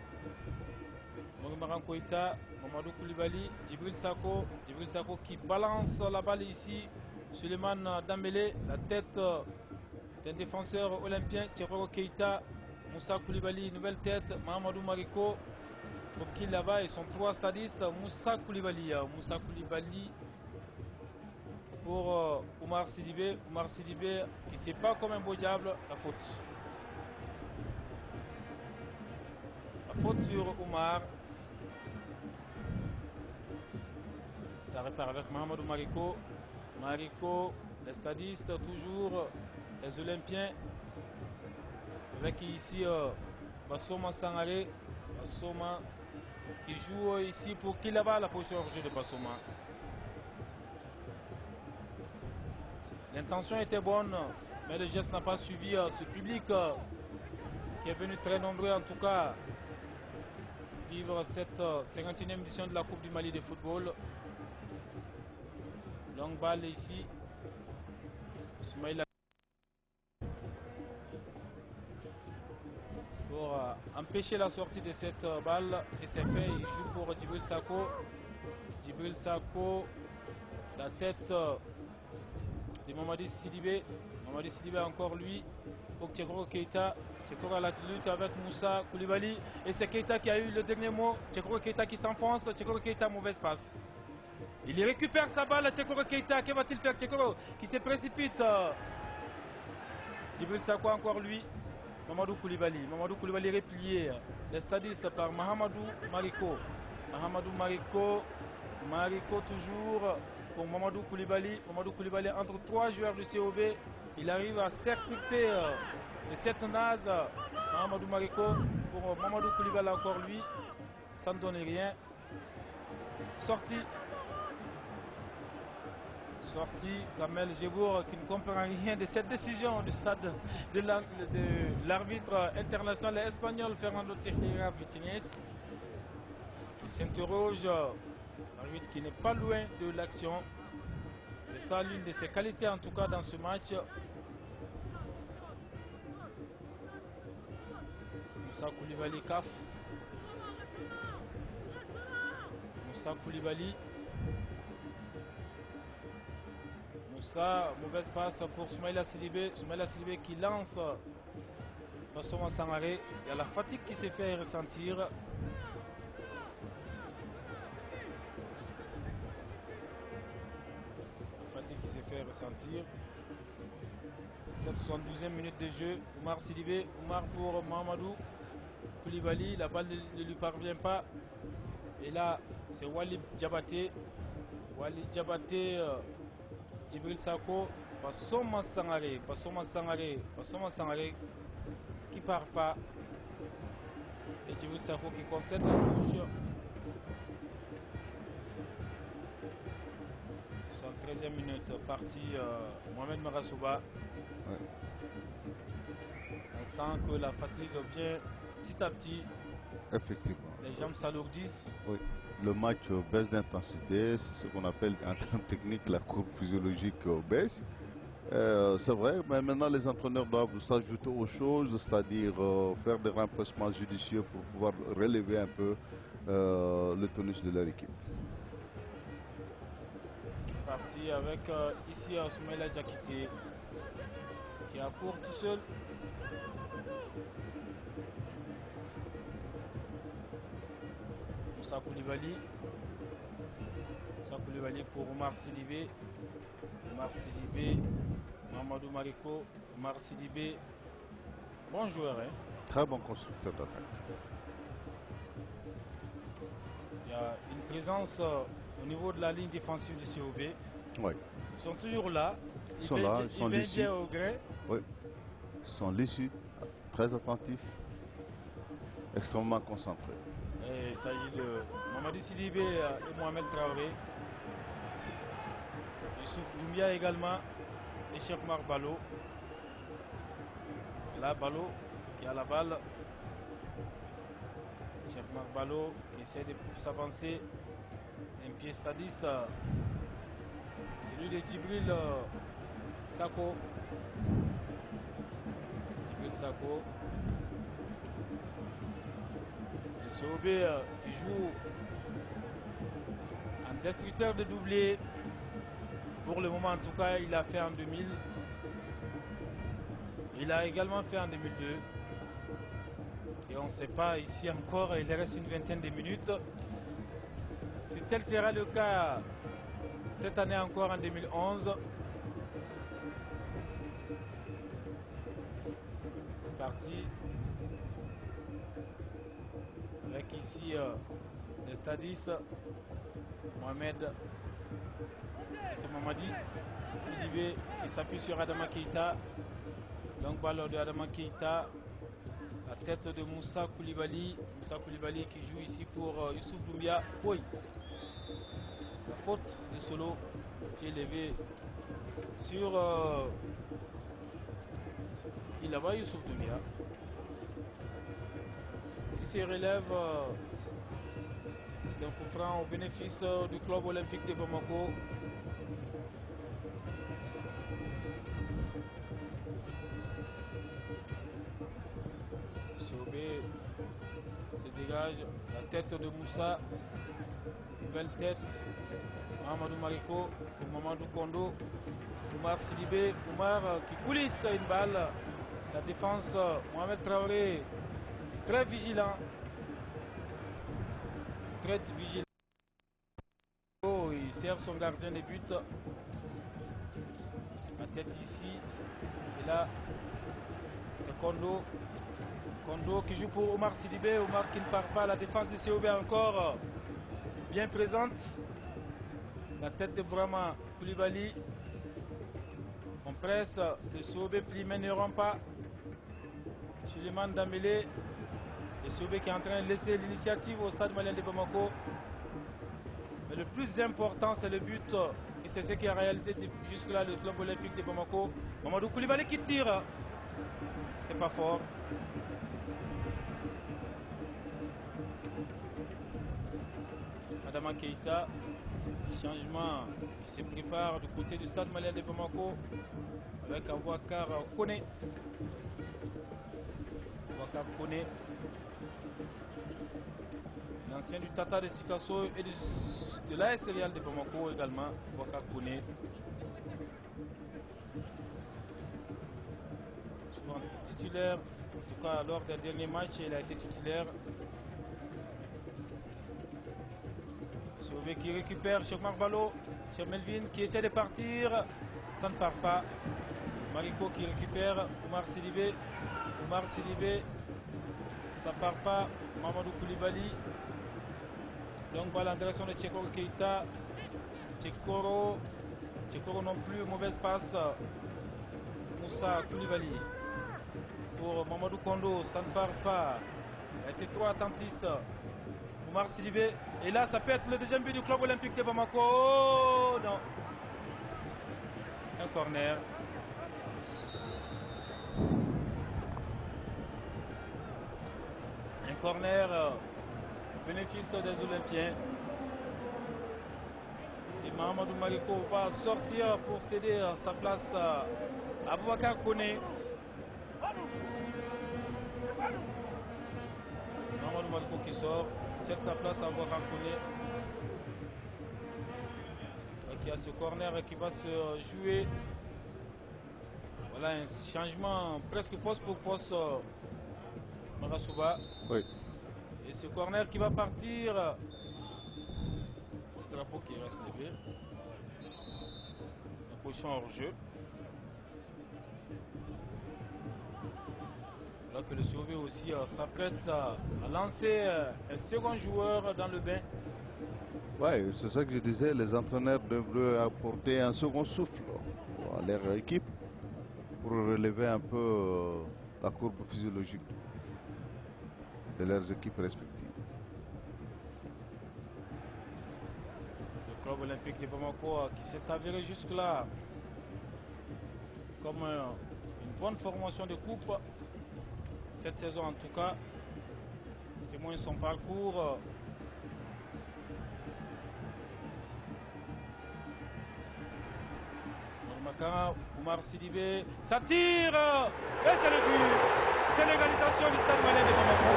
Maran Koïta, Mamadou Koulibaly, Djibril Sako qui balance la balle ici. Suleiman Dambélé, la tête d'un défenseur olympien, Tchekoro Keita, Moussa Koulibaly, nouvelle tête, Mahamadou Mariko, pour qui là-bas ils sont trois stadistes. Moussa Koulibaly pour Oumar Sidibé qui ne sait pas comme un beau diable, la faute. La faute sur Oumar. Ça répare avec Mahamadou Mariko, les stadistes toujours, les Olympiens. Avec ici Bassoma Sangaré, Bassoma qui joue ici pour qui là-bas la position hors jeu de Bassoma. L'intention était bonne, mais le geste n'a pas suivi ce public qui est venu très nombreux en tout cas vivre cette 51e édition de la Coupe du Mali de football. Longue balle ici. Soumaïla pour empêcher la sortie de cette balle. Et c'est fait. Il joue pour Djibril Sako. La tête de Mamadi Sidibé. Mamadi Sidibé encore lui. Pour Tchekoro Keita. Tchekoro à la lutte avec Moussa Koulibaly. Et c'est Keita qui a eu le dernier mot. Tchekoro Keita qui s'enfonce. Tchekoro Keita, mauvaise passe. Il récupère sa balle, Tchekoro Keita. Que va-t-il faire, Tchekoro qui se précipite. Djibril Sako encore lui. Mamadou Koulibaly replié. Les stadistes par Mahamadou Mariko toujours pour Mamadou Koulibaly. Entre trois joueurs du COB. Il arrive à s'extirper de cette naze. Mahamadou Mariko pour Mamadou Koulibaly encore lui. Ça ne donne rien. Sortie, Kamel Jebour qui ne comprend rien de cette décision du stade de l'arbitre international espagnol Fernando Tejera Vitinez qui s'interroge, l'arbitre qui n'est pas loin de l'action. C'est ça l'une de ses qualités en tout cas dans ce match. Moussa Koulibaly CAF. Moussa Koulibaly. Moussa, mauvaise passe pour Soumaïla Sidibé. Qui lance Bassoma Sangaré. Il y a la fatigue qui s'est fait ressentir. Cette 72e minute de jeu. Oumar Sidibé. Oumar pour Mahamadou Koulibaly. La balle ne lui parvient pas. Et là, c'est Walid Diabaté. Djibril Sako, Bassoma Sangaré qui part pas. Et Djibril Sako qui concède la touche. 73e minute, parti Mohamed Marasouba. On sent que la fatigue vient petit à petit. Effectivement. Les jambes s'alourdissent. Oui. le match baisse d'intensité, c'est ce qu'on appelle en termes techniques la courbe physiologique baisse. C'est vrai, mais maintenant les entraîneurs doivent s'ajouter aux choses, c'est-à-dire faire des remplacements judicieux pour pouvoir relever un peu le tonus de leur équipe. Parti avec ici Soumaïla Diakité qui accourt tout seul. Moussa Koulibaly. Moussa Koulibaly pour Omar Sidibé. Omar Sidibé. Mamadou Mariko. Omar Sidibé. Bon joueur, hein? Très bon constructeur d'attaque. Il y a une présence au niveau de la ligne défensive du COB. Oui. Ils sont toujours là. Ils sont là, ils sont lissus. Bien au gré. Oui. Ils sont lissus, très attentifs, extrêmement concentrés. Et il s'agit de Mamadi Sidibé et Mohamed Traoré. Youssouf Doumbia également et Cheikh Mar Balo. Là, Balo qui a la balle. Cheikh Mar Balo qui essaie de s'avancer. Un pied stadiste. Celui de Djibril Sako. Djibril Sako. Le COB qui joue en destructeur de doublé. Pour le moment, en tout cas, il a fait en 2000. Il a également fait en 2002. Et on ne sait pas ici encore, il reste une vingtaine de minutes. Si tel sera le cas cette année encore en 2011. C'est parti. Avec ici les stadistes. Mohamed Mamadi Sidibé qui s'appuie sur Adama Keita. Donc ballon de Adama Keita. La tête de Moussa Koulibaly. Moussa Koulibaly qui joue ici pour Youssouf Doumbia. Oui. La faute de Solo qui est levée sur il là-bas Youssouf Doumbia. Il se relève. C'est un coup franc au bénéfice du club olympique de Bamako. Sobé se dégage. La tête de Moussa. Nouvelle tête. Mamadou Mariko pour Mamadou Kondo. Oumar Sidibé. Oumar qui coulisse une balle. La défense, Mohamed Traoré, très vigilant. Très vigilant. Oh, il sert son gardien de but. La tête ici. Et là, c'est Kondo. Kondo qui joue pour Omar Sidibé. Omar qui ne part pas. La défense de COB encore bien présente. La tête de Brahma Koulibaly. On presse. Le COB plie mais ne rend pas. Suleiman Dambélé. Le COB qui est en train de laisser l'initiative au stade malien de Bamako. Mais le plus important, c'est le but. Et c'est ce qui a réalisé jusque-là le club olympique de Bamako. Mamadou Koulibaly qui tire. C'est pas fort. Adama Keita. Changement qui se prépare du côté du stade malien de Bamako. Avec Abouakar Kone. Abouakar Kone. L'ancien du Tata de Sikasso et de l'AS Real de Bamako également, Abouakar Kone. Souvent titulaire, en tout cas lors des derniers matchs, il a été titulaire. Sauvé qui récupère Cheikh Marbalo, Cheikh Melvin qui essaie de partir, ça ne part pas. Mariko qui récupère, Omar Sidibé, ça part pas. Mamadou Koulibaly. Donc balle en direction de Tchekoro Keita. Tchekoro non plus, mauvaise passe. Moussa Koulibaly. Pour Mamadou Kondo, ça ne part pas. Il a été trop attentiste. Omar Sidibé. Et là, ça peut être le deuxième but du club olympique de Bamako. Oh non. Un corner. Un corner. Bénéfice des Olympiens. Mahamadou Mariko va sortir pour céder sa place à Boubacar Koné. Mahamadou Mariko qui sort, cède sa place à Boubacar Koné. Qui a ce corner qui va se jouer. Voilà un changement presque poste pour poste. Marasouba. Oui. Et ce corner qui va partir. Le drapeau qui reste levé. La position hors jeu. Voilà que le sauvé aussi s'apprête à lancer un second joueur dans le bain. Ouais, c'est ça que je disais, les entraîneurs devraient apporter un second souffle à leur équipe pour relever un peu la courbe physiologique de leurs équipes respectives. Le club olympique de Bamako qui s'est avéré jusque-là comme une bonne formation de coupe cette saison en tout cas. Témoin son parcours. Oumar Sidibé, ça tire et c'est le but. C'est l'égalisation du Stade Malien de Bamako.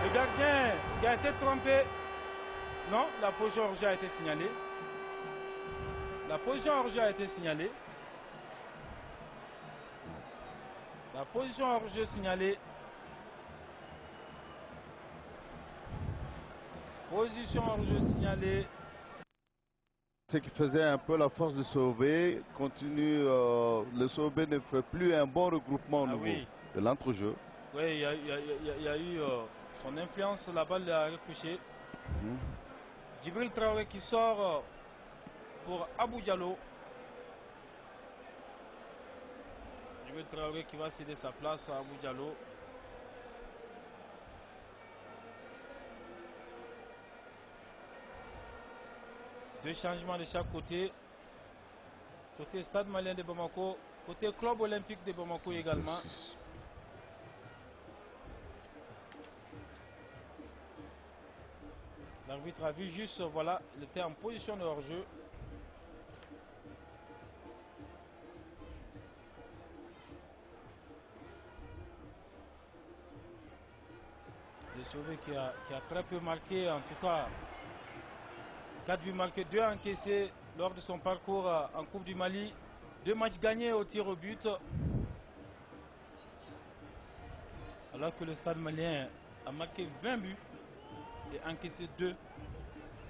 Le gardien qui a été trompé. Non, la position hors jeu a été signalée. La position hors jeu a été signalée. La position hors jeu signalée. Position hors jeu signalée. Ce qui faisait un peu la force de Sauvé continue. Le Sauvé ne fait plus un bon regroupement au niveau de l'entrejeu. Oui, il y a eu son influence. La balle a recouché. Djibril Traoré qui sort pour Abou Diallo. Djibril Traoré qui va céder sa place à Abou Diallo. Deux changements de chaque côté. Côté Stade Malien de Bamako, côté Club Olympique de Bamako également. L'arbitre a vu juste, voilà, il était en position de hors-jeu. Le sauvé qui a très peu marqué, en tout cas. 4 buts marqués, 2 encaissés lors de son parcours en Coupe du Mali. 2 matchs gagnés au tir au but. Alors que le Stade malien a marqué 20 buts et encaissé 2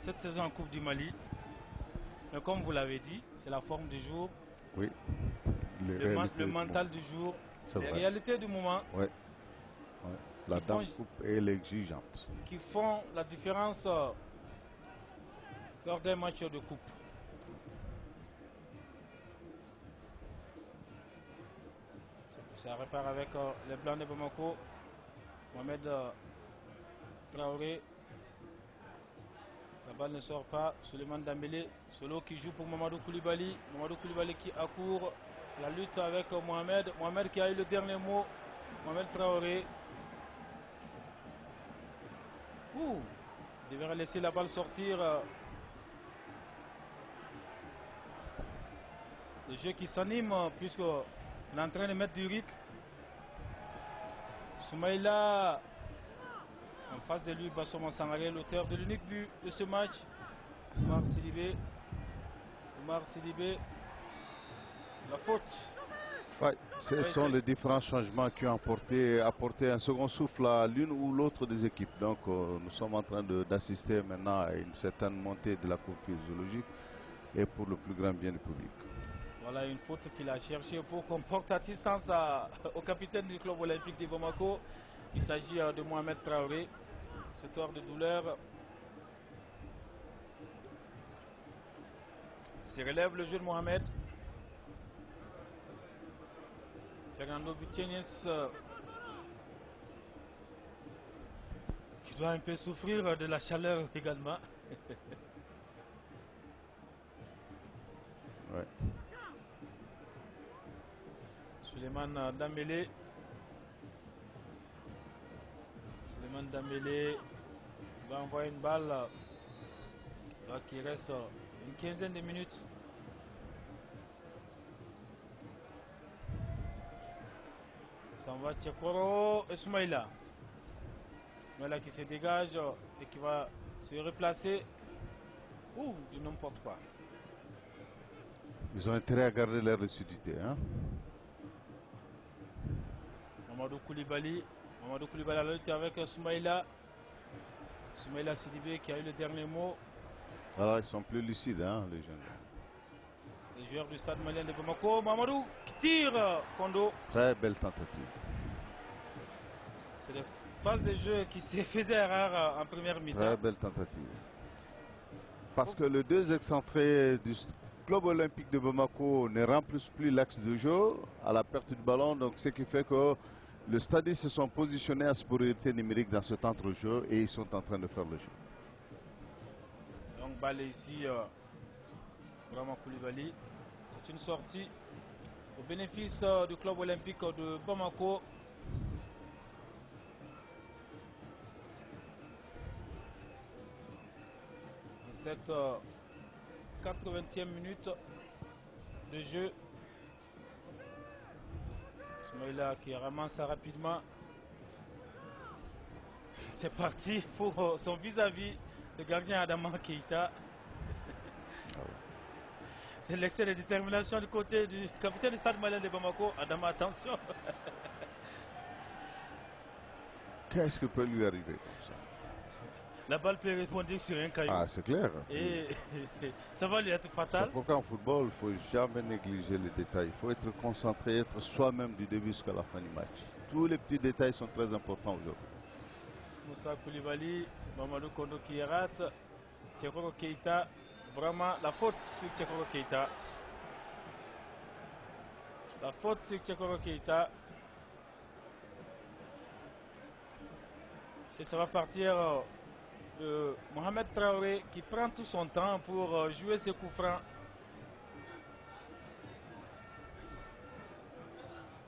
cette saison en Coupe du Mali. Mais comme vous l'avez dit, c'est la forme du jour. Oui. Le mental du jour. Les réalités du moment. Oui. La dame coupe est l'exigeante. Qui font la différence lors d'un match de coupe. Ça repart avec les Blancs de Bamako. Mohamed Traoré. La balle ne sort pas. Souleymane Dambélé. Solo qui joue pour Mamadou Koulibaly. Mamadou Koulibaly qui accourt. La lutte avec Mohamed. Mohamed qui a eu le dernier mot. Mohamed Traoré. Il devrait laisser la balle sortir. Le jeu qui s'anime puisqu'on est en train de mettre du rythme. Soumaïla en face de lui, Bassoman Sangaré, l'auteur de l'unique but de ce match. Oumar Sidibé. La faute. Ouais, ce sont les différents changements qui ont apporté un second souffle à l'une ou l'autre des équipes. Donc nous sommes en train d'assister maintenant à une certaine montée de la courbe physiologique et pour le plus grand bien du public. Voilà une faute qu'il a cherchée pour qu'on porte assistance au capitaine du club olympique de Bamako. Il s'agit de Mohamed Traoré. Cette heure de douleur. Se relève le jeu de Mohamed. Fernando Vitienes qui doit un peu souffrir de la chaleur également. Ouais. Souleymane Dambélé. Souleymane Dambélé va envoyer une balle là, qui reste une quinzaine de minutes. Ça va Tchekoro et Soumaïla. Soumaïla qui se dégage et qui va se replacer. Ouh, du n'importe quoi. Ils ont intérêt à garder leur lucidité. Hein? Mamadou Koulibaly à la lutte avec Soumaïla. Soumaïla Sidibé qui a eu le dernier mot. Alors ils sont plus lucides, hein, les jeunes. Les joueurs du stade malien de Bamako. Mamadou qui tire. Kondo. Très belle tentative. C'est des phases de jeu qui se faisaient rares en première mi-temps. Très belle tentative. Parce que les deux excentrés du club olympique de Bamako ne remplissent plus l'axe de jeu à la perte du ballon. Donc ce qui fait que le stade se sont positionnés à supériorité numérique dans cet entre-jeu et ils sont en train de faire le jeu. Donc balle ici, vraiment Koulibaly. C'est une sortie au bénéfice du club olympique de Bamako. En cette 80e minute de jeu. Soumaïla qui ramasse ça rapidement. C'est parti pour son vis-à-vis, le gardien Adama Keita. C'est l'excès de détermination du côté du capitaine du stade malien de Bamako. Adama, attention. Qu'est-ce qui peut lui arriver comme ça? La balle peut répondre sur un caillou. Ah, c'est clair. Et ça va lui être fatal. C'est pourquoi en football, il ne faut jamais négliger les détails. Il faut être concentré, être soi-même du début jusqu'à la fin du match. Tous les petits détails sont très importants aujourd'hui. Moussa Koulibaly, Mamadou Kondo qui rate. Tchekoro Keita, vraiment la faute sur Tchekoro Keita. La faute sur Tchekoro Keita. Et ça va partir de Mohamed Traoré qui prend tout son temps pour jouer ses coups francs.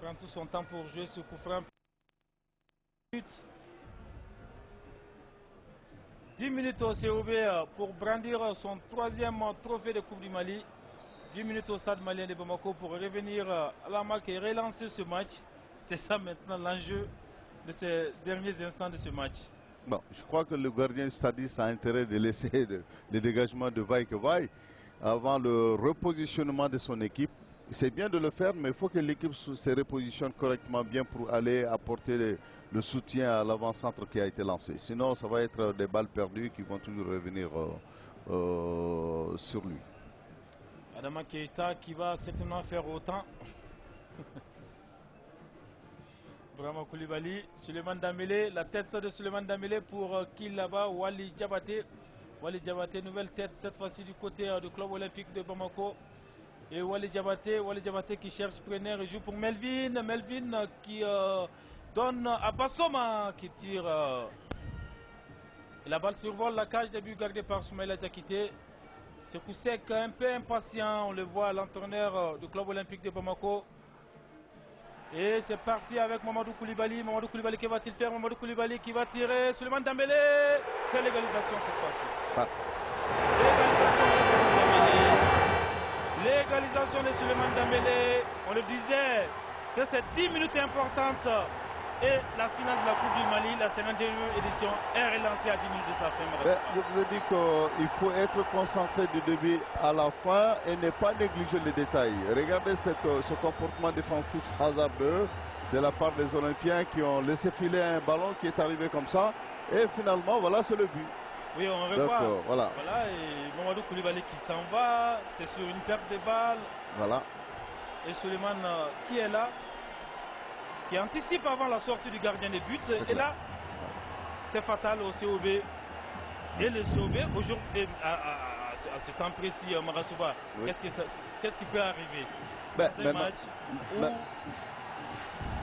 Prend tout son temps pour jouer ce coup franc. 10 minutes au COB pour brandir son troisième trophée de Coupe du Mali. 10 minutes au stade malien de Bamako pour revenir à la marque et relancer ce match. C'est ça maintenant l'enjeu de ces derniers instants de ce match. Bon, je crois que le gardien stadiste a intérêt de laisser le dégagement de vaille que vaille avant le repositionnement de son équipe. C'est bien de le faire, mais il faut que l'équipe se repositionne correctement bien pour aller apporter le soutien à l'avant-centre qui a été lancé. Sinon, ça va être des balles perdues qui vont toujours revenir sur lui. Adama Keita qui va certainement faire autant. Vraiment Koulibaly, Suleiman Dambélé, la tête de Suleiman Dambélé pour qui là-bas, Wali Diabaté. Wali Diabaté, nouvelle tête cette fois-ci du côté du club olympique de Bamako. Et Wali Diabaté qui cherche preneur et joue pour Melvin. Melvin qui donne à Bassoma qui tire. Et la balle survole la cage, début gardé par Soumaïla Diakité. Ce coup sec, un peu impatient, on le voit, l'entraîneur du club olympique de Bamako. Et c'est parti avec Mamadou Koulibaly. Mamadou Koulibaly, que va-t-il faire? Mamadou Koulibaly qui va tirer. Suleiman Dambélé. C'est l'égalisation cette fois-ci. L'égalisation de Suleiman Dambélé. On le disait que c'est 10 minutes importantes. Et la finale de la Coupe du Mali, la 51e édition, est relancée à 10 minutes de sa fin. Je vous ai dit qu'il faut être concentré du début à la fin et ne pas négliger les détails. Regardez ce comportement défensif hasardeux de la part des Olympiens qui ont laissé filer un ballon qui est arrivé comme ça. Et finalement, voilà, c'est le but. Oui, on revoit. Voilà, et Mamadou Koulibaly qui s'en va. C'est sur une perte de balle. Voilà. Et Suleiman qui est là, qui anticipe avant la sortie du gardien de but. Et là, c'est fatal au COB. Et le COB, aujourd'hui, à ce temps précis, Marasouba, oui. Qu'est-ce qui peut arriver dans un match où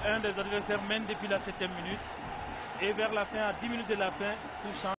un des adversaires mène depuis la 7e minute et vers la fin, à 10 minutes de la fin, tout change.